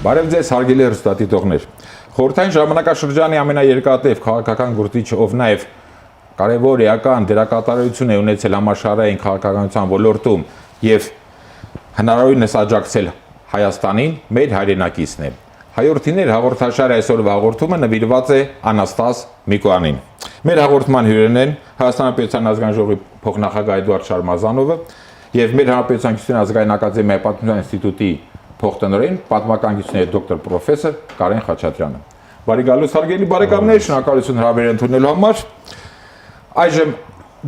Բարև ձեզ, հարգելի հեռուստադիտողներ։ Խորհրդային ժամանակաշրջանի ամենաերկրատև քաղաքական գործիչը, ով նաև կարևոր էական դերակատարություն է ունեցել համաշխարհային քաղաքականության ոլորտում եւ հնարավորինս աջակցել Հայաստանին, մեր հայրենակիցն է։ Հայորդիներ հաղորդաշարի այսօրվա հաղորդումը նվիրված է Անաստաս Միկոյանին։ Մեր հաղորդման հյուրերն են Հայաստան Հանրապետության ազգային ժողովի փոխնախագահ Էդուարդ Շարմազանովը եւ մեր Հանրապետության գիտության ազգային ակադեմիայի պատմության ինստիտուտի փոխտնօրեն, պատմական գիտությունների դոկտոր պրոֆեսոր Կարեն Խաչատրյանը։ Բարի գալուս հարգելի բարեկամներ, շնորհակալություն հրավեր ընդունելու համար։ Այժմ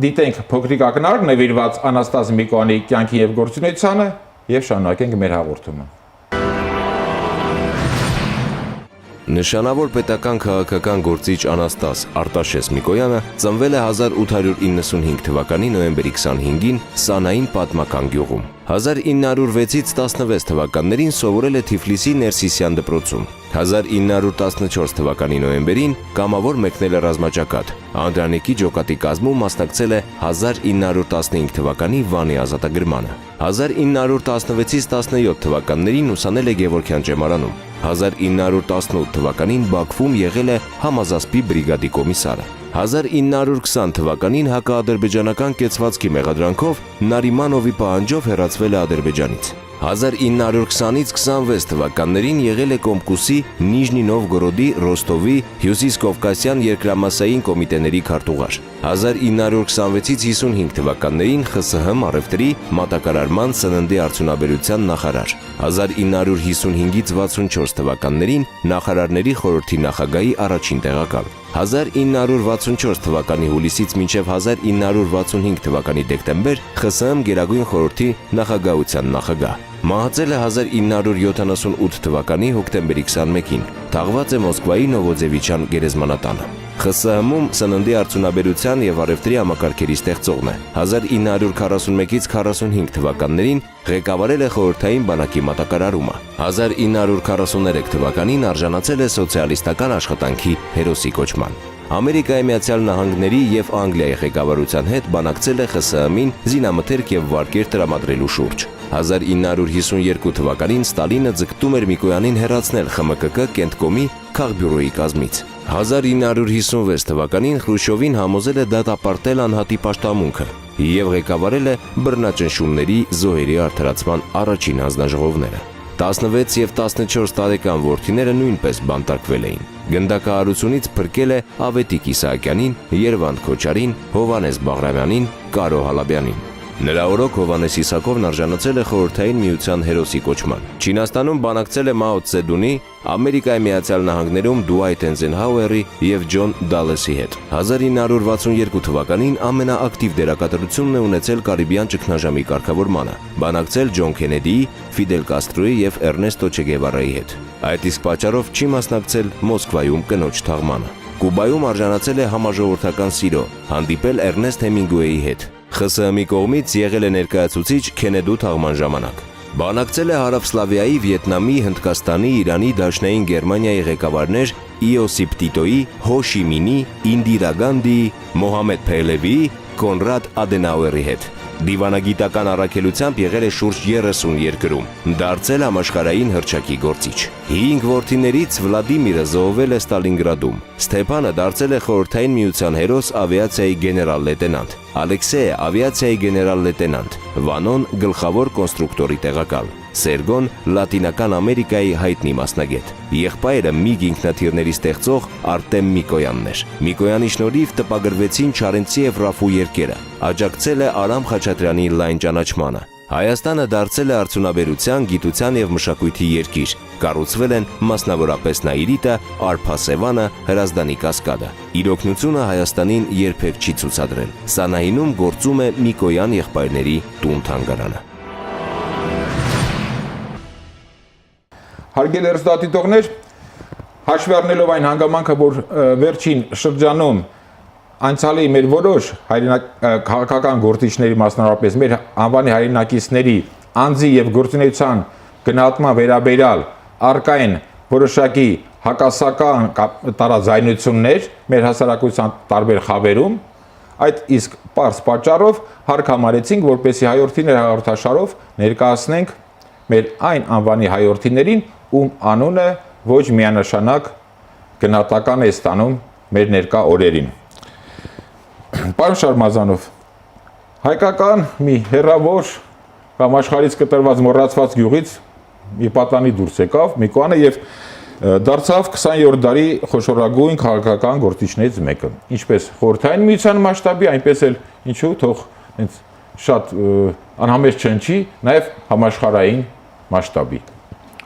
դիտենք փոքրիկ ակնարկ նվիրված Անաստաս Միկոյանի կյանքին եւ գործունեությանը եւ շարունակենք մեր հաղորդումը։ Նշանավոր պետական քաղաքական գործիչ Անաստաս Արտաշես Միկոյանը ծնվել է 1895 թվականի նոյեմբերի 25-ին Սանային պատմական գյուղում։ 1906-ից 16 թվականներին սովորել է Թիֆլիսի Ներսիսյան դպրոցում։ 1914 թվականի նոյեմբերին կամավոր մեկնել է ռազմաճակատ։ Անդրանիկի ջոկատի կազմում մասնակցել է 1915 թվականի Վանի ազատագրմանը։ 1916-ից 17 թվականներին ուսանել է Գևորգյան ճեմարանում։ 1918 թվականին Բաքվում եղել է Համազասպի բրիգադի կոմիսարը։ 1920 թվականին հակաադրբեջանական կեցվածքի մեղադրանքով Նարիմանովի պահանջով հեռացվել է Ադրբեջանից։ 1920-ից 26 թվականներին եղել է Կոմկուսի, Նիժնի Նովգորոդի, Ռոստովի, Հյուսիսկովկասյան երկրամասային կոմիտեների քարտուղար։ 1926-ից 55 թվականներին ԽՍՀՄ առևտրի, մատակարարման, սննդի արդյունաբերության նախարար։ 1955-ից 64 թվականներին նախարարների խորհրդի նախագահի առաջին տեղակալ։ 1964 թվականի հուլիսից մինչև 1965 թվականի դեկտեմբեր ԽՍՀՄ Գերագույն խորհրդի նախագահության նախագահ։ Մահացել է 1978 թվականի հոկտեմբերի 21-ին։ Թաղված է Մոսկվայի Նովոդեվիչյան գերեզմանատանը։ ԽՍՀՄ-ում սննդի արդյունաբերության եւ առևտրի համակարգերի ստեղծողն է։ 1941-ից 45 թվականներին ղեկավարել է խորհրդային բանակի մատակարարումը։ 1943 թվականին արժանացել է սոցիալիստական աշխատանքի հերոսի կոչման։ Ամերիկայի Միացյալ Նահանգների եւ Անգլիայի ղեկավարության հետ բանակցել է ԽՍՀՄ-ին զինամթերք եւ վարկեր տրամադրելու շուրջ։ 1952 թվականին Ստալինը ձգտում էր Միկոյանին հեռացնել ԽՄԿԿ Կենտկոմի քաղբյուրոյի կազմից։ 1956 թվականին Խրուշչովին համոզել է դատապարտել անհատի պաշտամունքը եւ ղեկավարել է բռնաճնշումների զոհերի արդարացման առաջին հանձնաժողովները։ 16 եւ 14 տարեկան որդիները նույնպես բանտարկվել էին։ Գնդակահարությունից փրկել է Ավետիք Իսահակյանին, Երվանդ Քոչարին, Հովանես Բաղրամյանին, Կարո Հալաբյանին։ Նրա օրոք Հովանես Իսակովն արժանացել է խորհրդային միության հերոսի կոչման։ Չինաստանում բանակցել է Մաո Ցեդունի, Ամերիկայի Միացյալ Նահանգներում Դուայթ Էնզենհաուերի եւ Ջոն Դալեսի հետ։ 1962 թվականին ամենաակտիվ դերակատարությունն է ունեցել Կարիբյան ճգնաժամի կարգավորմանը։ Բանակցել Ջոն Քենեդիի, Ֆիդել Կաստրոյի եւ Էրնեստո Չե Գևարայի հետ։ Այդ իսկ պատճառով չի մասնակցել Մոսկվայում կնոջ թաղմանը։ Կուբայում արժանացել է համաժողովրդական սիրո, հանդիպել Էրնեստ Հեմինգուեյի հետ։ ԽՍՀՄ-ի կողմից եղել է ներկայացուցիչ Քենեդու թաղման ժամանակ։ Բանակցել է Հարավսլավիայի, Վիետնամի, Հնդկաստանի, Իրանի, Դաշնային Գերմանիայի ղեկավարներ Իոսիփ Տիտոյի, Հո Շի Մինի, Ինդիրա Գանդիի, Մոհամեդ Փեհլևիի, Կոնրադ Ադենաուերի հետ։ Դիվանագիտական առաքելությամբ եղել է շուրջ 30 երկրում, դարձել համաշխարհային հռչակի գործիչ։ 5 որդիներից Վլադիմիրը զոհվել է Ստալինգրադում, Ստեփանը դարձել է խորհրդային միության հերոս ավիացիայի գեներալ-լեյտենանտ, Ալեքսեյը ավիացիայի գեներալ-լեյտենանտ, Վանոն գլխավոր կոնստրուկտորի տեղակալ, Սերգոն Լատինական Ամերիկայի հայտնի մասնագետ։ Եղբայրը MiG ինքնաթիռների ստեղծող Արտեմ Միկոյանն էր։ Միկոյանի շնորհիվ տպագրվեցին Չարենցի եւ Ռաֆու երկերը։ Աջակցել է Արամ Խաչատրյանի լայն ճանաչմանը։ Հայաստանը դարձել է արդյունաբերության, գիտության եւ մշակույթի երկիր։ Կառուցվել են մասնավորապես Նաիրիտը, Արփասևանը, Հրազդանի կասկադը։ Իրօգնությունը Հայաստանին երբեք չի ցուցադրել։ Սանահինում գործում է Միկոյան եղբայրների տուն-թանգարանը։ Հարգելի հեռուստադիտողներ, հաշվի առնելով այն հանգամանքը, որ վերջին շրջանում անցյալի մեր որոշ քաղաքական գործիչների, մասնավորապես մեր անվանի հայրենակիցների անձի եւ գործունեության գնահատման վերաբերյալ առկա են որոշակի հակասական տարաձայնություններ մեր հասարակության տարբեր խավերում, այդ իսկ պարզ պատճառով հարկ համարեցինք, որպեսզի հայորդիներ հաղորդաշարով ներկայացնենք մեր այն անվանի հայորդիներին, ում անունը ոչ միանշանակ գնահատական է ստանում մեր ներկա օրերին։ Պարոն Շարմազանով, հայկական մի հերավոր կամ աշխարհից կտրված մոռացված գյուղից մի պատանի դուրս եկավ Միկոյանը եւ դարձավ 20-րդ դարի խոշորագույն քաղաքական գործիչներից մեկը։ Ինչպես խորհրդային միության մասշտաբի, այնպես էլ ինչու թող հենց շատ անհամեստ չնչի, նաև համաշխարհային մասշտաբի։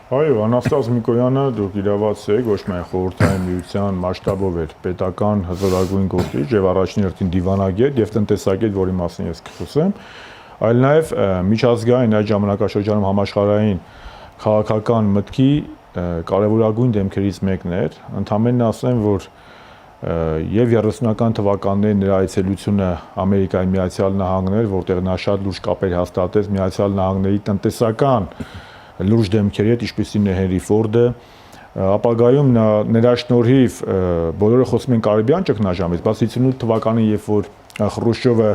Այո, Անաստաս Միկոյանը դուք իրաված եք, ոչ միայն խորհրդային միության մասշտաբով էր պետական հզորագույն գործիչ եւ առաջին հերթին դիվանագետ եւ տնտեսագետ, որի մասին ես կխոսեմ, այլ նաև միջազգային այդ ժամանակաշրջանում համաշխարհային քաղաքական մտքի կարևորագույն դեմքերից մեկն էր, ընդհանրապես ասեմ, որ եւ 30-ական թվականների նրա այցելությունը Ամերիկայի Միացյալ Նահանգներ, որտեղ նա շատ լուրջ կապեր հաստատեց Միացյալ Նահանգների տնտեսական լուրջ դեմքերի հետ, ինչպիսին է Հենրի Ֆորդը, ապագայում նրա շնորհիվ բոլորը խոսում են Կարիբյան ճգնաժամից, բայց 58 թվականին, երբ որ Խրուշչովը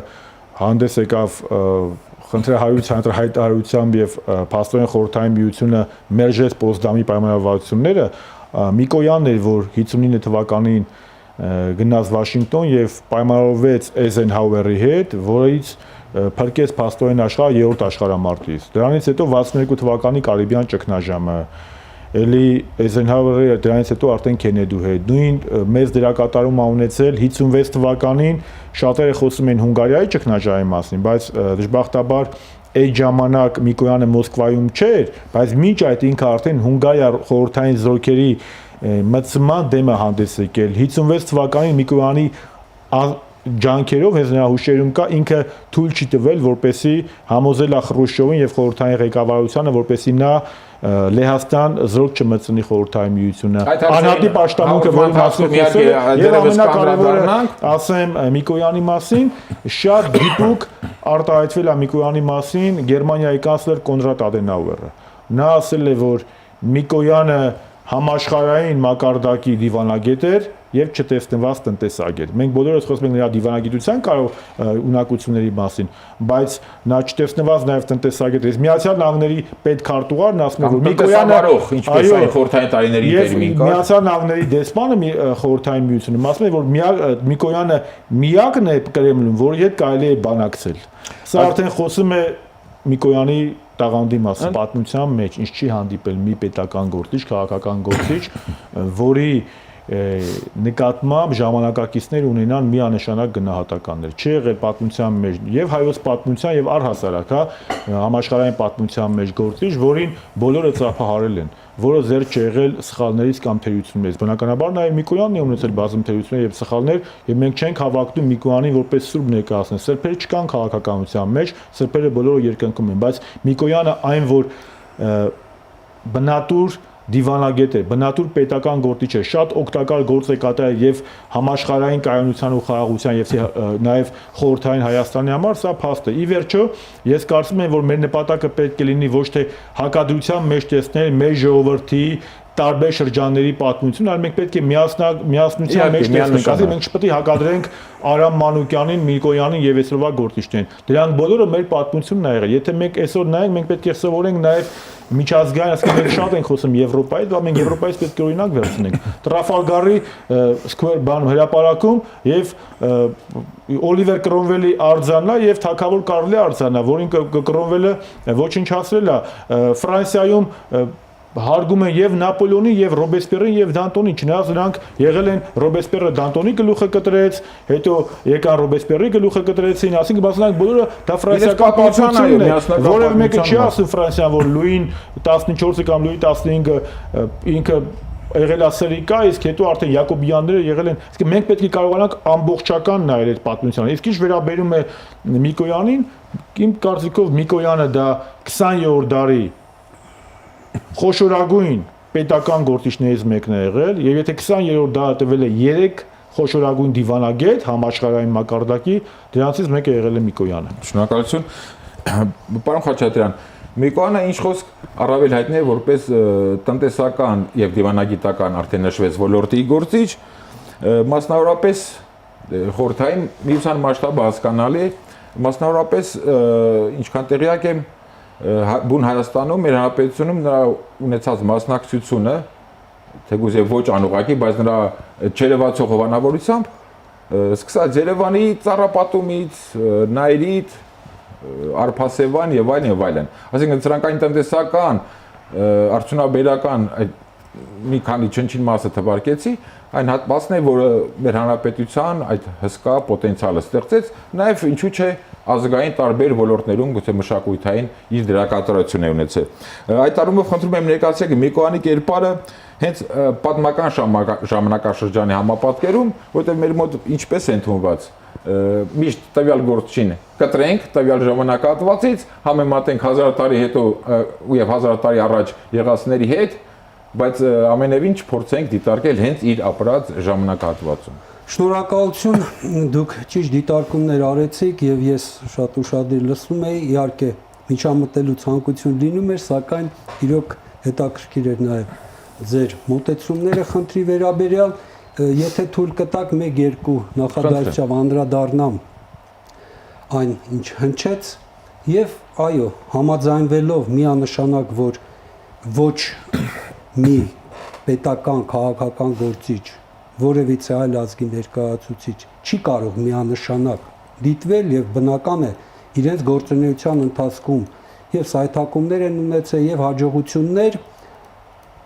հանդես եկավ խնդրահարույցան հայտարարությամբ եւ փաստորեն խորհրդային միությունը մերժեց Պոզդամի պայմանավորվածությունները, Միկոյանն էր, որ 59 թվականին գնաց Վաշինգտոն եւ պայմանավորվեց Էյզենհաուերի հետ, որից փրկեց փաստորեն աշխարհը երրորդ աշխարհամարտից։ Դրանից հետո 62 թվականի Կարիբյան ճգնաժամը, Էլի Էյզենհաուերը դրանից հետո արդեն Քենեդու հետ։ Նույն մեծ դերակատարում ունեցել 56 թվականին շատերը խոսում են Հունգարիայի ճգնաժամի մասին, բայց դժբախտաբար այդ ժամանակ Միկոյանը Մոսկվայում չէր, բայց մինչ այդ ինքը արդեն Հունգարիա խորհրդային զորքերի մտցման դեմը հանդես եկել։ 56 թվականին Միկոյանի ջանքերով հենց նրա հուշերում կա ինքը թույլ չի տվել, որպեսի համոզել Խրուշչովին եւ խորհրդային ղեկավարությանը, որպեսի նա Լեհաստան զորք չմտցնի խորհրդային միությունը։ Անհատի պաշտամունքը, որի մասին խոսել եւ ամենակարևորը ասեմ Միկոյանի մասին, շատ դիպուկ արտահայտվել է Միկոյանի մասին Գերմանիայի կանցլեր Կոնրադ Ադենաուերը։ Նա ասել է, որ Միկոյանը համաշխարհային մակարդակի դիվանագետ էր եւ չտեսնված տնտեսագետ։ Մենք բոլորս խոսում ենք նրա դիվանագիտության ունակությունների մասին, բայց նա չտեսնված նաեւ տնտեսագետ էր։ Միացյալ Նահանգների պետքարտուղարն ասում է, որ Միկոյանը ինչպես այն խորհրդային տարիների տերմին կար։ Միացյալ Նահանգների դեսպանը խորհրդային միությունում ասում է, որ Միկոյանը միակն է Կրեմլում, որի հետ կարելի է բանակցել։ Սա արդեն խոսում է Միկոյանի տաղանդի մասին, պատմության մեջ ինչ չի հանդիպել մի պետական գործիչ, քաղաքական գործիչ, որի նկատմամբ ժամանակակիցներ ունենան միանշանակ գնահատականներ։ Չի եղել պատմության մեջ եւ հայոց պատմության եւ առհասարակ համաշխարհային պատմության մեջ գործիչ, որին բոլորը ծափահարել են, որը զերծ չի եղել սխալներից կամ թերություններից։ Բնականաբար նաեւ Միկոյանն է ունեցել բազում թերություններ եւ սխալներ, եւ մենք չենք հավակնում Միկոյանին որպես սուրբ ներկայացնել։ Սրբերը չկան քաղաքականության մեջ, սրբերը բոլորը երկնքում են, բայց Միկոյանը այն, որ բնատուր դիվանագետ է, բնատուր պետական գործիչ է, շատ օգտակար գործ է կատարել եւ համաշխարհային կայունության ու խաղաղության եւ նաեւ խորհրդային Հայաստանի համար, սա փաստ է։ Ի վերջո, ես կարծում եմ, որ մեր նպատակը պետք է լինի ոչ թե հակադրության մեջ տեսնել մեր ժողովրդի տարբեր շրջանների պատմություն, այլ մենք պետք է միասնության մեջ տեսնենք, ասենք մենք չպետք է հակադրենք Արամ Մանուկյանին, Միկոյանին եւ այսօրվա գործիչներին։ Դրանք բոլորը մեր պատմությունն է եղել։ Եթե մենք այսօր նայենք, մենք պետք է սովորենք նաեւ միջազգային, ասենք մենք շատ ենք խոսում Եվրոպայից, բայց մենք Եվրոպայից պետք է օրինակ վերցնենք։ Տրաֆալգարի հրապարակում եւ Օլիվեր Կրոմվելի արձանն է եւ Թագավոր Կարլի արձանն է, որին Կրոմվելը ոչնչացրել է։ Ֆրանսիայում հարգում են եւ Նապոլեոնի եւ Ռոբեսպիերին եւ Դանտոնին, չնայած նրանք եղել են Ռոբեսպիերը Դանտոնի գլուխը կտրեց, հետո եկան Ռոբեսպիերի գլուխը կտրեցին, ասենք բայց նրանք բոլորը դա ֆրանսիական պատմությունն է, որևէ մեկը չի ասում Ֆրանսիան, որ Լուին 14-ը կամ Լուի 15-ը ինքը եղել է Սերիկա, իսկ հետո արդեն Յակոբյանները եղել են, իսկ մենք պետք է կարողանանք ամբողջական նայել այդ պատմությանը։ Իսկ ինչ վերաբերում է Միկոյանին, իմ կարծիքով Միկոյանը դա 20-րդ դարի խոշորագույն պետական գործիչներից մեկն է եղել, եւ եթե 20-րդ դարը տվել է 3 խոշորագույն դիվանագետ համաշխարհային մակարդակի, դրանցից մեկը եղել է Միկոյանը։ Շնորհակալություն։ Պարոն Խաչատրյան, Միկոյանը ինչ խոսք առավել հայտնի է որպես տնտեսական եւ դիվանագիտական արդեն նշվեց ոլորտի գործիչ, մասնավորապես խորհրդային միության մասշտաբը հասկանալի, մասնավորապես ինչքան տեղյակ եմ բուն Հայաստանում մեր հանրապետությունում նրա ունեցած մասնակցությունը թեկուզ եւ ոչ անուղակի, բայց նրա չերևացող հովանավորությամբ սկսած Երևանի ծառապատումից, Նայիրից, Արփասեվան եւ այլն եւ այլն։ Այսինքն ցանկային տնտեսական արդյունաբերական այդ մի քանի չնչին մասը թվարկեցի, այն հատվածն է, որը մեր հանրապետության այդ հսկա պոտենցիալը ստեղծեց, նաեւ ինչու՞ չէ ազգային տարբեր ոլորտներում գուցե մշակութային իր դերակատարություն է ունեցել։ Այդ առումով խնդրում եմ ներկայացրեք Միկոյանի կերպարը հենց պատմական ժամանակաշրջանի համապատկերում, որտեղ մեր մոտ ինչպես է ընդունված միշտ տվյալ գործչին կտրենք տվյալ ժամանակահատվածից, համեմատենք 1000 տարի հետո եւ 1000 տարի առաջ եղածների հետ, բայց ամենևին չփորձենք դիտարկել հենց իր ապրած ժամանակահատվածում։ Շնորհակալություն, դուք ճիշտ դիտարկումներ արեցիք եւ ես շատ ուշադիր լսում էի, իհարկե միջամտելու ցանկություն լինում էր, սակայն իրոք հետաքրքիր էր նաեւ ձեր մոտեցումները խնդրի վերաբերյալ, եթե թույլ կտաք 1-2 նախադասությամբ անդրադառնամ այն ինչ հնչեց եւ այո, համաձայնվելով միանշանակ, որ ոչ մի պետական քաղաքական գործիչ, որևիցե այլ ազգի ներկայացուցիչ չի կարող միանշանակ դիտվել եւ բնական է իրենց գործունեության ընթացքում եւ սայթակումներ են ունեցել եւ հաջողություններ,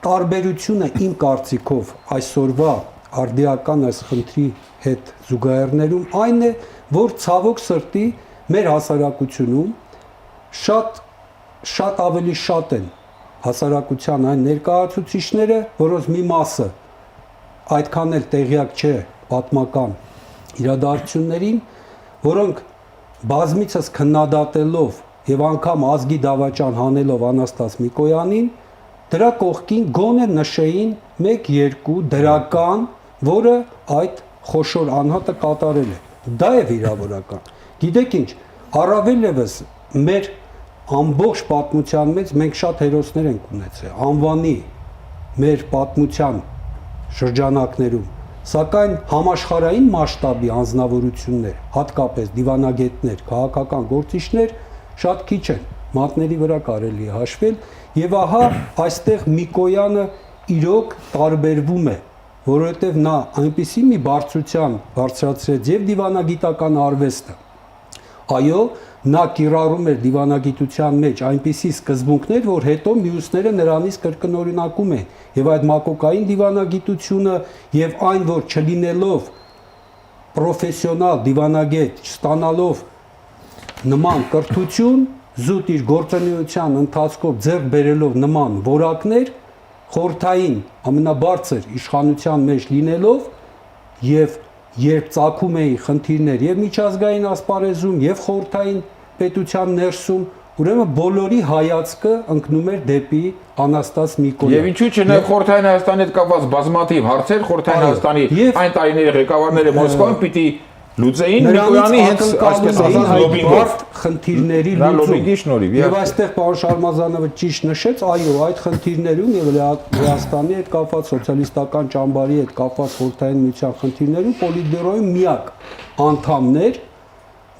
տարբերությունը իմ կարծիքով այսօրվա արդիական այս խնդրի հետ զուգահեռներում այն է, որ ցավոք սրտի մեր հասարակությունում շատ ավելի շատ են հասարակության այն ներկայացուցիչները, որոնց մի մասը այդքան էլ տեղյակ չէ պատմական իրադարձություններին, որոնք բազմիցս քննադատելով եւ անգամ ազգի դավաճան հանելով Անաստաս Միկոյանին, դրա կողքին գոնե նշեին 1-2 դրական, որը այդ խոշոր անհատը կատարել է։ Դա է վիրավորական։ Գիտեք ինչ, առավել եւս մեր ամբողջ պատմության մեջ մենք շատ հերոսներ ենք ունեցել, անվանի մեր պատմության շրջանակներում, սակայն համաշխարհային մասշտաբի անձնավորություններ, հատկապես դիվանագետներ, քաղաքական գործիչներ շատ քիչ են, մատների վրա կարելի է հաշվել, եւ ահա այստեղ Միկոյանը իրոք տարբերվում է, որովհետեւ նա այնպիսի մի բարձրության բարձրացրեց եւ դիվանագիտական արվեստը։ Այո, նա կիրառում էր դիվանագիտության մեջ այնպիսի սկզբունքներ, որ հետո մյուսները նրանից կրկնօրինակում են, եւ այդ մակոկային դիվանագիտությունը եւ այն, որ չլինելով պրոֆեսիոնալ դիվանագետ, չստանալով նման կրթություն, զուտ իր գործունեության ընթացքով ձեռք բերելով նման որակներ, խորհրդային ամենաբարձր իշխանության մեջ լինելով եւ երբ ծագում էին խնդիրներ եւ միջազգային ասպարեզում եւ խորհրդային պետության ներսում, ուրեմն բոլորի հայացքը ընկնում էր դեպի Անաստաս Միկոյան։ Եվ ինչու՞ չէ նաև խորհրդային Հայաստանի հետ կապված բազմաթիվ հարցեր խորհրդային Հայաստանի այն տարիների ղեկավարները Մոսկվայում պիտի լուծեին Միկոյանի հենց այսպես ասած լոբինգով խնդիրների լոբինգի շնորհիվ։ Եվ այստեղ պարոն Շարմազանովը ճիշտ նշեց, այո, այդ խնդիրներում եւ Հայաստանի հետ կապված սոցիալիստական ճամբարի հետ կապված խորհրդային միության խնդիրներում Պոլիտբյուրոյի միակ անդամն էր,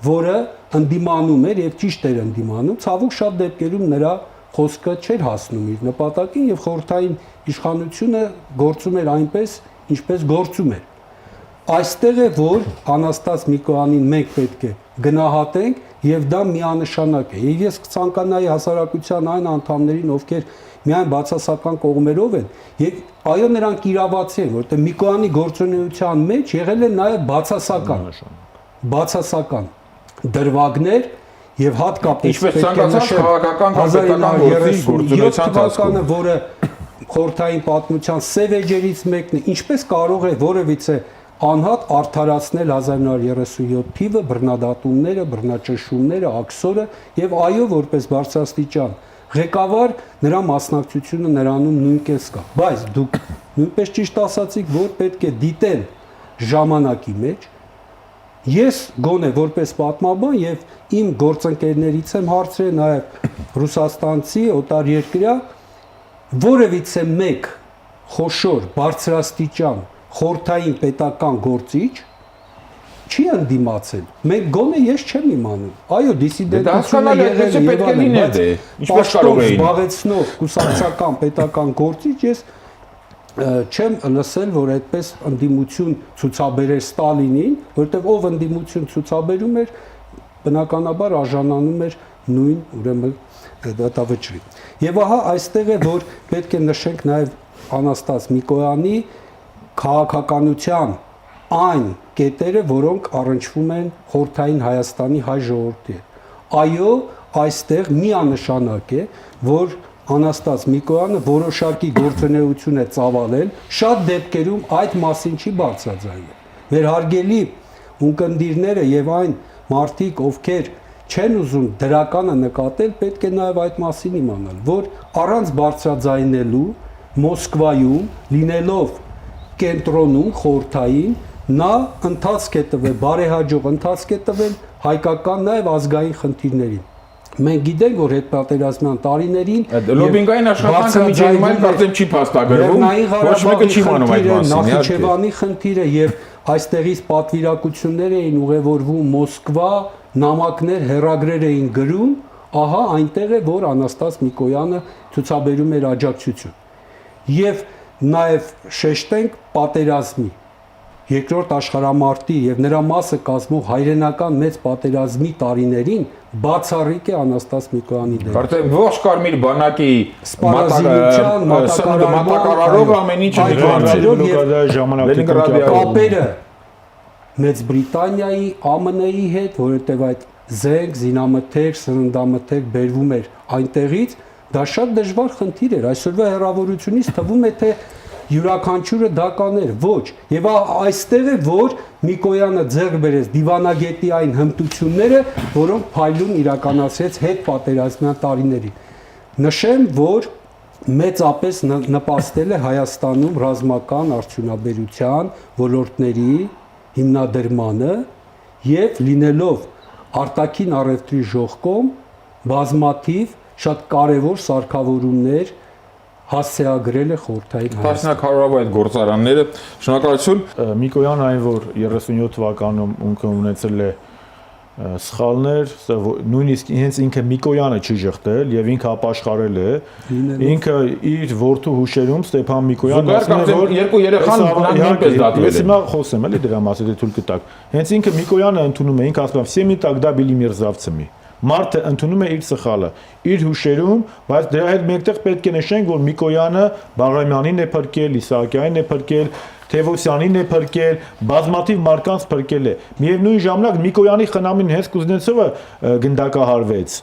որը ընդդիմանում էր եւ ճիշտ էր ընդդիմանում, ցավոք շատ դեպքերում նրա խոսքը չէր հասնում իր նպատակին եւ խորհրդային իշխանությունը գործում էր այնպես, ինչպես գործում էր։ Այստեղ է, որ Անաստաս Միկոյանին մենք պետք է գնահատենք եւ դա միանշանակ է։ Եվ ես կցանկանայի հասարակության այն անդամներին, ովքեր միայն բացասական կողմերով են, եւ այո, նրանք իրավացի են, որտեղ Միկոյանի գործունեության մեջ եղել է նաեւ բացասական դրվագներ եւ հատկապես ինչպես ցանկացած քաղաքական կամ պետական գործի գործունեության ընթացքում, որը խորհրդային պատմության սև էջերից մեկն է, ինչպես կարող է որևիցե անհատ արդարացնել 1937 թիվը, բռնադատումները, բռնաճնշումները, աքսորը եւ այո, որպես բարձրաստիճան ղեկավար նրա մասնակցությունը նրանում նույնպես կա։ Բայց դուք նույնպես ճիշտ ասացիք, որ պետք է դիտել ժամանակի մեջ։ Ես գոնե որպես պատմաբան եւ իմ գործընկերներից եմ հարցրել նաեւ ռուսաստանցի օտարերկրյա որևիցե մեկ խոշոր բարձրաստիճան խորհրդային պետական գործիչ, չի ընդդիմացել։ Մենք գոնե ես չեմ իմանում։ Այո, դիսիդենտությունը հասկանալի է, այդպես է պետք է լինել դե։ Ինչպես կարող էին։ Զբաղեցնող կուսակցական պետական գործիչ ես չեմ լսել, որ այդպես ընդդիմություն ցուցաբերեր Ստալինին, որտեղ ով ընդդիմություն ցուցաբերում էր, բնականաբար արժանանում էր նույն ուրեմն դատավճրի։ Եվ ահա այստեղ է, որ պետք է նշենք նաև Անաստաս Միկոյանի քաղաքականության այն կետերը, որոնք առնչվում են խորհրդային Հայաստանի հայ ժողովրդի հետ։ Այո, այստեղ միանշանակ է, որ Անաստաս Միկոյանը որոշակի գործունեություն է ծավալել, շատ դեպքերում այդ մասին չի բարձրաձայնել։ Մեր հարգելի ունկնդիրները եւ այն մարդիկ, ովքեր չեն ուզում դրականը նկատել, պետք է նաև այդ մասին իմանալ, որ առանց բարձրաձայնելու Մոսկվայում լինելով կենտրոնում խորհրդային նա ընթացք է տվել, բարեհաջող ընթացք է տվել հայկական նաև ազգային խնդիրներին։ Մենք գիտենք, որ հետպատերազմյան տարիներին լոբինգային աշխատանքը միջին այլ կարծեմ չի փաստագրվում, ոչ մեկը չի իմանում այդ մասին։ Նախիջևանի խնդիրը եւ այստեղից պատվիրակություններ էին ուղևորվում Մոսկվա, նամակներ, հեռագրեր էին գրում, ահա այնտեղ է, որ Անաստաս Միկոյանը ցուցաբերում էր աջակցություն։ Եվ նաև շեշտենք պատերազմի երկրորդ աշխարհամարտի եւ նրա մասը կազմող հայրենական մեծ պատերազմի տարիներին բացառիկ է Անաստաս Միկոյանի դերը։ Կարծեմ ողջ Կարմիր բանակի սպառազինության մատակարարող ամեն ինչը կապերը Մեծ Բրիտանիայի, ԱՄՆ-ի հետ, որովհետեւ այդ զենք, զինամթերք, սննդամթերք բերվում էր այնտեղից, դա շատ դժվար խնդիր էր։ Այսօրվա հեռավորությունից թվում է թե յուրաքանչյուրը դա կաներ, ոչ։ Եվ այստեղ է, որ Միկոյանը ձեռք բերեց դիվանագետի այն հմտությունները, որոնք փայլուն իրականացրեց հետ պատերազմյան տարիներին։ Նշեմ, որ մեծապես նպաստել է Հայաստանում ռազմական արդյունաբերության ոլորտների հիմնադրմանը եւ լինելով արտաքին առևտրի ժողկոմ բազմաթիվ շատ կարևոր սարքավորումներ հասցեագրել է խորհրդային Հայաստան։ Տասնակարարով այդ գործարանները, շնորհակալություն։ Միկոյան այն, որ 37 թվականում ունքը ունեցել է սխալներ, նույնիսկ հենց ինքը Միկոյանը չի ժխտել եւ ինքը ապաշխարել է, ինքը իր որդու հուշերում Ստեփան Միկոյանը ասում է, որ երկու երեխան նույնպես դատվել են։ Ես հիմա խոսեմ էլի դրա մասին, դե թույլ կտակ։ Հենց ինքը Միկոյանը ընդունում է, ինքը ասում է, «Всеми тогда были мерзавцами»։ Մարդը ընդունում է իր սխալը, իր հուշերում, բայց դրա հետ մեկտեղ պետք է նշենք, որ Միկոյանը Բաղրամյանին է փրկել, Իսահակյանին է փրկել, Թևոսյանին է փրկել, բազմաթիվ մարկանց փրկել է։ Միևնույն ժամանակ Միկոյանի խնամին հենց Կուզնեցովը գնդակահարվեց։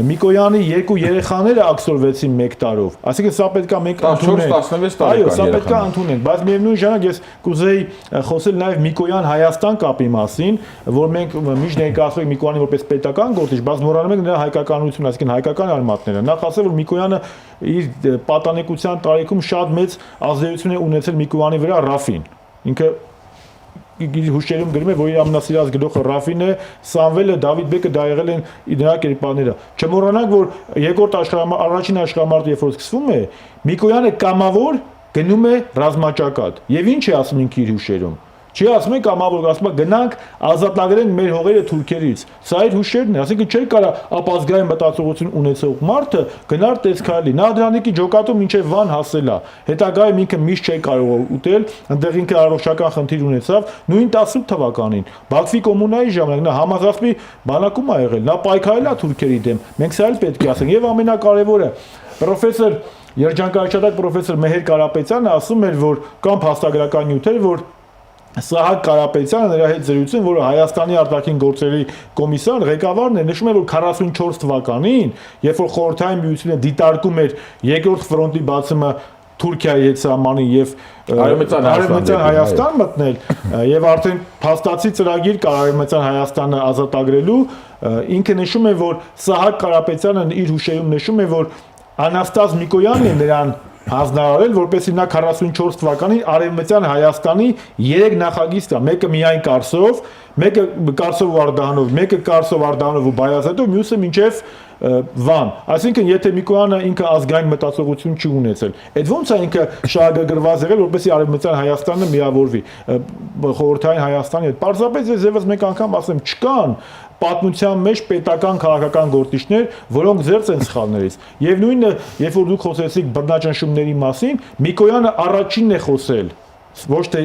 Միկոյանի երկու երեխաները ակսորվեցին 1 տարով։ Այսինքն սա պետք է մենք ընդունենք։ Այո, սա պետք է ընդունենք, բայց միևնույն ժամանակ ես կուզեի խոսել նաև Միկոյան Հայաստան կապի մասին, որ մենք միշտ ներկայացնում ենք Միկոյանին որպես պետական գործիչ, բայց մոռանում ենք նրա հայկականությունը, այսինքն հայկական արմատները։ Նախ ասել, որ Միկոյանը իր պատանեկության տարիքում շատ մեծ ազդեցություն է ունեցել Միկոյանի վրա Ռաֆին։ Ինքը իր հուշերում գրում է, որ իր ամենասիրած գլուխը Ռաֆին է, Սամվելը, Դավիթ Բեկը դա եղել են նրա կերպարները։ Չմոռանանք, որ երկրորդ առաջին աշխարհամարտը երբ որ սկսվում է, Միկոյանը կամավոր գնում է ռազմաճակատ։ Եվ ինչ է ասում ինքը իր հուշերում։ Չի ասում է կամավոր, ասում է գնանք ազատագրենք մեր հողերը թուրքերից։ Սա իր հուշերն է, ասենք չէր կարա ապազգային մտածողություն ունեցող մարդը գնար տեսքայլի։ Նա դրանիկի ջոկատում մինչև Վան հասել է։ Հետագայում ինքը միշտ չէր կարող ուտել, այնտեղ ինքը առողջական խնդիր ունեցավ նույն 18 թվականին։ Բաքվի կոմունայի ժամանակ նա Համազասպի բանակում ա եղել, նա պայքարել է թուրքերի դեմ։ Մենք սա էլ պետք է ասենք։ Եվ ամենակարևորը պրոֆեսոր երջանկայաչատակ պրոֆեսոր Մեհեր Կարապետյանը ասում էր, որ կան փաստագրական նյութեր, որ Սահակ Կարապետյանը նրա հետ զրույցում, որը Հայաստանի արտաքին գործերի կոմիսար ղեկավարն է, նշում է, որ 44 թվականին, երբ որ խորհրդային միությունը դիտարկում էր երկրորդ ֆրոնտի բացումը Թուրքիայի հետ սահմանին եւ Արևմտյան Հայաստան մտնել եւ արդեն փաստացի ծրագիր կար Արևմտյան Հայաստանը ազատագրելու, ինքը նշում է, որ Սահակ Կարապետյանը իր հուշերում նշում է, որ Անաստաս Միկոյանն է նրան հանձնարարել, որպեսզի նա 44 թվականին Արևմտյան Հայաստանի 3 նախագիծ տա, մեկը միայն Կարսով, մեկը Կարսով ու Արդահանով, մեկը Կարսով, Արդահանով ու Բայազետով, մյուսը մինչև Վան, այսինքն եթե Միկոյանը ինքը ազգային մտածողություն չի ունեցել, այդ ո՞նց է ինքը շահագրգռված եղել, որպեսզի արևմտյան Հայաստանը միավորվի խորհրդային Հայաստանի հետ։ Պարզապես ես մեկ անգամ ասեմ, չկան պատմության մեջ պետական քաղաքական գործիչներ, որոնք զերծ են սխալներից։ Եվ նույնը, երբ որ դուք խոսեցիք բռնաճնշումների մասին, Միկոյանը առաջինն է խոսել, ոչ թե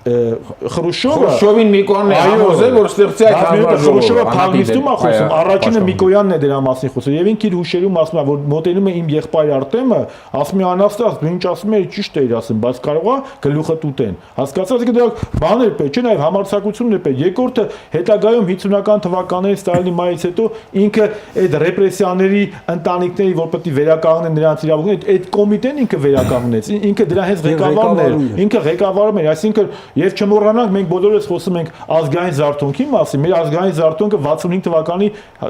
Խրուշչովին Միկոյանն է համոզել, որ ստեղծի այդ հանրաժողովը։ Խրուշչովը փաղնիստում է խոսում, առաջինը Միկոյանն է դրա մասին խոսում։ Եվ ինքը իր հուշերում ասում է, որ մոտենում է իմ եղբայր Արտեմը, ասում է Անաստաս, դու ինչ ասում ես, ճիշտ էիր ասում, բայց կարող է գլուխը տուտեն։ Հասկացած եք, դա բաներ պետք չէ, նաև համարձակությունն է պետք։ Երկրորդը հետագայում 50-ական թվականների Ստալինի մայից հետո ինքը այդ ռեպրեսիաների ընտանիքների, որ պետք է վերականգնեն նրանց իրավունքները, այդ կոմիտեն ինքը վերականգնեց։ Ինքը դրա հենց ղեկավարն էր, ինքը ղեկավարում էր, այսինքն Եվ չմոռանանք, մենք բոլորս խոսում ենք ազգային զարթոնքի մասին, մեր ազգային զարթոնքը 65 թվականի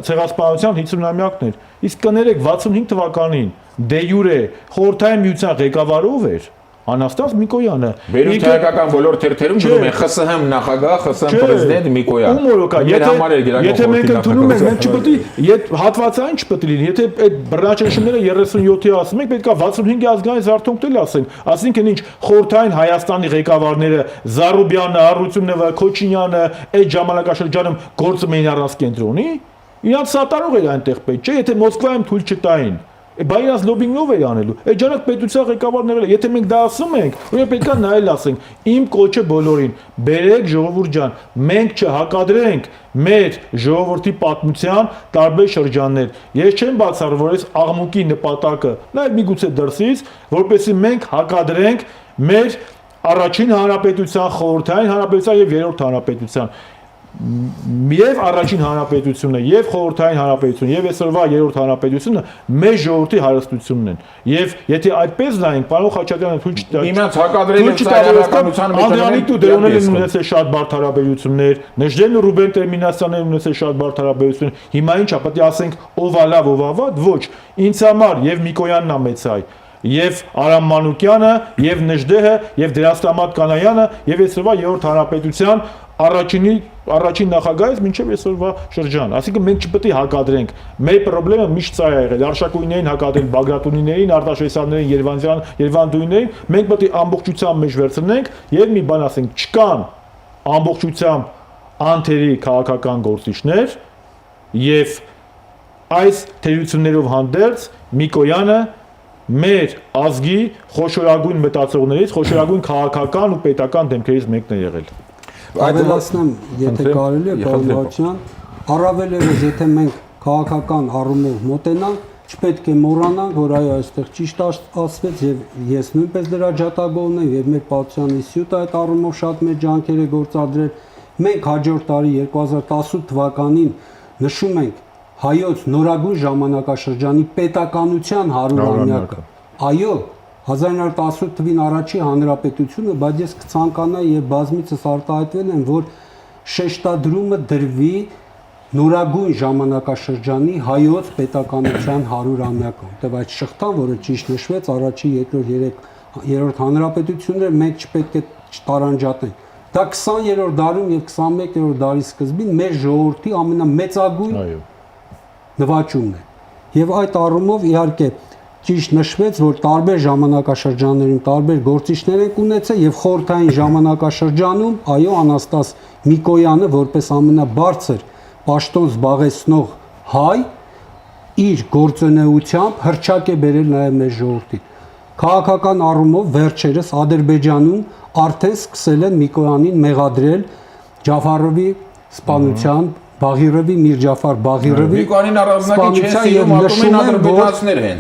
ցեղասպանության 50-ամյակն էր։ Իսկ կներեք 65 թվականին դե յուրե խորհրդային միության ղեկավարով էր Անաստաս Միկոյանը։ Բերութ հայկական բոլոր թերթերում գրում են ԽՍՀՄ նախագահ, ԽՍՀՄ պրեզիդենտ Միկոյան։ Եթե մենք ընդունում ենք, մենք չպետք է հատվածային չպետք է լինի, եթե այդ բռնաճնշումները 37-ի ասում ենք, պետք է 65-ի ազգային զարթոնքն էլ ասեն։ Այսինքն ինչ խորհրդային Հայաստանի ղեկավարները Զարուբյանը, Հարությունովը, Քոչինյանը այդ ժամանակաշրջանում գործում էին առանց կենտրոնի, իրանց սատարող էր այնտեղ պետք չէ, եթե Մոսկվայում թույլ չտային։ Բա իրանց լոբինգով էր անելու։ Այդ ժամանակ պետության ղեկավարները, եթե մենք դա ասում ենք, ուրեմն պետք է նայել ասենք, իմ կոչը բոլորին, բերեք ժողովուրդ ջան, մենք չհակադրենք մեր ժողովրդի պատմության տարբեր շրջաններ։ Ես չեմ բացառում, որ այս աղմուկի նպատակը, նաև միգուցե դրսից, որպեսզի մենք հակադրենք մեր առաջին հանրապետության, խորհրդային հանրապետության եւ երրորդ հանրապետության Եվ առաջին հանրապետությունը, եւ խորհրդային հանրապետությունը, եւ այսօրվա երրորդ հանրապետությունը մեր ժողովրդի հարստությունն են։ Եւ եթե այդպես նայենք, պարոն Խաչատրյանը թույլ չտա։ Իմանց հակադրել են ծայրականության մեջ։ Անդրանիկ ու Դերոնելն ունեցել շատ բարդ հարաբերություններ, Նեժդելն ու Ռուբեն Տերմինասյաններն ունեցել շատ բարդ հարաբերություններ։ Հիմա ինչա, պետք է ասենք ով ա լավ, ով ա վատ, ոչ։ Ինձ համար եւ Միկոյանն ա մեծ հայ, եւ Արամ Մանուկյանը, եւ Նեժդեհը, եւ Դերաստամատ Կանայանը, եւ այսօրվա երրորդ հանրապետության առաջին նախագահից մինչև այսօրվա շրջան։ Այսինքն մենք չպետք է հակադրենք։ Մեր խնդրը միշտ սա է եղել։ Արշակույններին հակադրել Բագրատունիներին, Արտաշեսյաններին, Երևանդույներին, մենք պետք է ամբողջությամբ մեջ վերցնենք եւ մի բան ասենք, չկան ամբողջությամբ անթերի քաղաքական գործիչներ եւ այս թերություններով հանդերձ Միկոյանը մեր ազգի խոշորագույն մտածողներից, խոշորագույն քաղաքական ու պետական դեմքերից մեկն է եղել։ Ավելացնեմ, եթե կարելի է, պարոն Հարությունյան, առավել ևս եթե մենք քաղաքական առումով մոտենանք, չպետք է մոռանանք, որ այո, այստեղ ճիշտ ասվեց եւ ես նույնպես դրա ջատագովն եմ եւ մեր պատմության ինստիտուտը այդ առումով շատ մեծ ջանքեր է գործադրել։ Մենք հաջորդ տարի 2018 թվականին նշում ենք հայոց նորագույն ժամանակաշրջանի պետականության 100-ամյակը։ Այո, 1918 թվին առաջի հանրապետությունը, բայց ես կցանկանայի եւ բազմիցս արտահայտվել եմ, որ շեշտադրումը դրվի նորագույն ժամանակաշրջանի հայոց պետականության 100-ամյակը։ Որտեւ այդ շղթան, որը ճիշտ նշվեց, առաջի, երկրորդ, երրորդ հանրապետությունները մենք չպետք է չտարանջատենք։ Դա 20-րդ դարում եւ 21-րդ դարի սկզբին մեր ժողովրդի ամենամեծագույն նվաճումն է։ Եվ այդ առումով իհարկե ճիշտ նշվեց, որ տարբեր ժամանակաշրջաններում տարբեր գործիչներ են ունեցել եւ խորհրդային ժամանակաշրջանում, այո, Անաստաս Միկոյանը որպես ամենաբարձր պաշտոն զբաղեցնող հայ իր գործունեությամբ հռչակ է բերել նաեւ մեր ժողովրդին։ Քաղաքական առումով վերջերս Ադրբեջանում արդեն սկսել են Միկոյանին մեղադրել Ջաֆարովի սպանության, Բաղիրովի Միրջաֆար Բաղիրովի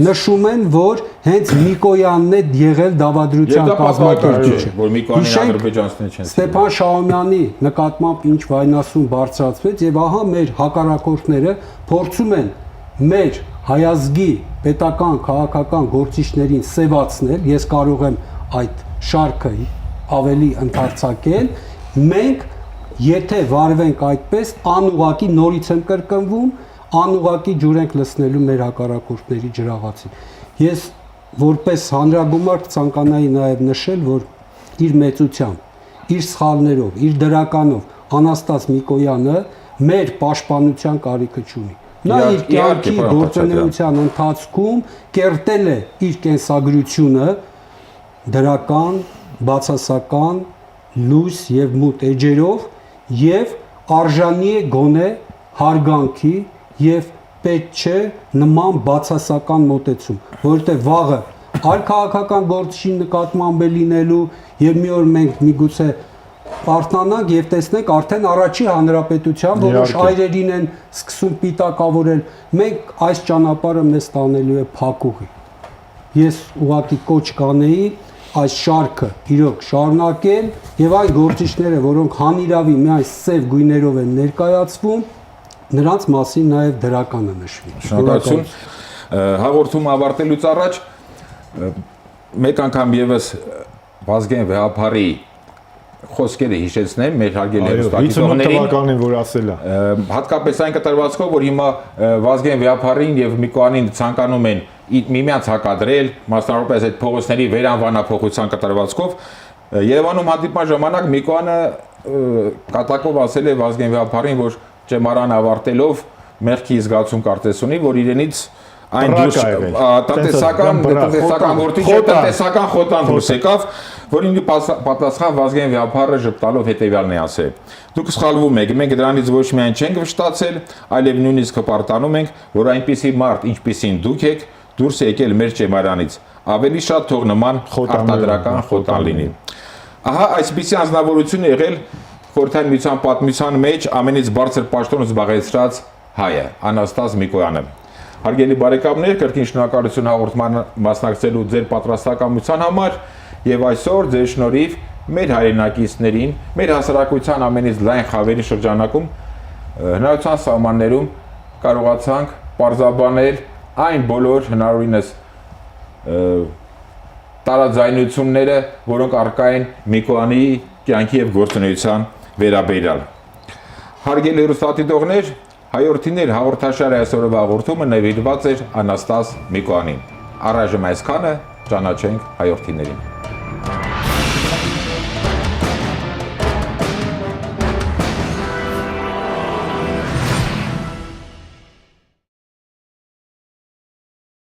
նշում են, որ հենց Միկոյանն է եղել դավադրության կազմակերպիչը։ Որ Միկոյանին ադրբեջանցիներ չեն։ Ստեփան Շահումյանի նկատմամբ ինչ վայնասուն բարձրացվեց եւ ահա մեր հակառակորդները փորձում են մեր հայազգի պետական քաղաքական գործիչներին սևացնել։ Ես կարող եմ այդ շարքը ավելի ընդարձակել։ Մենք Եթե վարվենք այդպես, անուղակի նորից եմ կրկնվում, անուղակի ջուր ենք լցնելու մեր հակառակորդների ջրաղացին։ Ես որպես հանրագումար կցանկանայի նաև նշել, որ իր մեծությամբ, իր սխալներով, իր դրականով Անաստաս Միկոյանը մեր պաշտպանության կարիքը չունի։ Նա իր Իհարկե, կյանքի գործունեության ընթացքում կերտել է իր կենսագրությունը դրական, բացասական, լույս եւ մութ էջերով եւ արժանի է գոնե հարգանքի եւ պետք չէ նման բացասական մոտեցում, որովհետեւ վաղը այլ քաղաքական գործիչի նկատմամբ է լինելու եւ մի օր մենք միգուցե արտանանք եւ տեսնենք արդեն առաջի հանրապետության որոշ այրերին են սկսում պիտակավորել, մենք այս ճանապարհը մեզ տանելու է փակուղի։ Ես ուղղակի կոչ կանեի այս շարքը իրոք շարունակել եւ այն գործիչները, որոնք հանիրավի միայն սև գույներով են ներկայացվում, նրանց մասին նաեւ դրականը նշվի։ Շնորհակալություն։ Հաղորդումը ավարտելուց առաջ մեկ անգամ եւս Վազգեն Վեհափարի խոսքերը հիշեցնեմ մեր հարգելի հերոստատիտողներին, թվականին որ ասել է, հատկապես այն կտրվածքով, որ հիմա Վազգեն Վեհափարին եւ Միկոյանին ցանկանում են միմյանց հակադրել, մասնավորապես այդ փողոցների վերանվանափոխության կտրվածքով, Երևանում հանդիպման ժամանակ Միկոյանը կատակով ասել է Վազգեն Վեհափարին, որ ճեմարան ավարտելով մեղքի զգացում կարծես ունի, որ իրենից այն դուրս տնտեսական գործիչ տնտեսական խոտան դուրս եկավ, որին պատասխան Վազգեն Վեհափարը ժպտալով հետևյալն է ասել. Դուք սխալվում եք, մենք դրանից ոչ միայն չենք վշտացել, այլև նույնիսկ հպարտանում ենք, որ այնպիսի մարդ, ինչպիսին դուք եք, դուրս եկել մեր ճեմարանից, ավելի շատ թող նման արտադրական խոտան լինի։ Ահա այսպիսի անձնավորություն է եղել Խորհրդային Միության պատմության մեջ ամենից բարձր պաշտոն զբաղեցրած հայը Անաստաս Միկոյանը։ Հարգելի բարեկամներ, կրկին շնորհակալություն հաղորդման մասնակցելու ձեր պատրաստակամության համար եւ այսօր ձեր շնորհիվ մեր հայրենակիցներին, մեր հասարակության ամենից լայն խավերի շրջանակում հնարավորության սահմաններում կարողացանք պարզաբանել այն բոլոր հնարավորինս տարաձայնությունները, որոնք առկա են Միկոյանի կյանքի եւ գործունեության վերաբերյալ։ Հարգելի հեռուստադիտողներ, Հայորդիներ հաղորդաշարի այսօրվա հաղորդումը նվիրված էր Անաստաս Միկոյանին։ Առայժմ այսքանը, ճանաչենք հայորդիներին։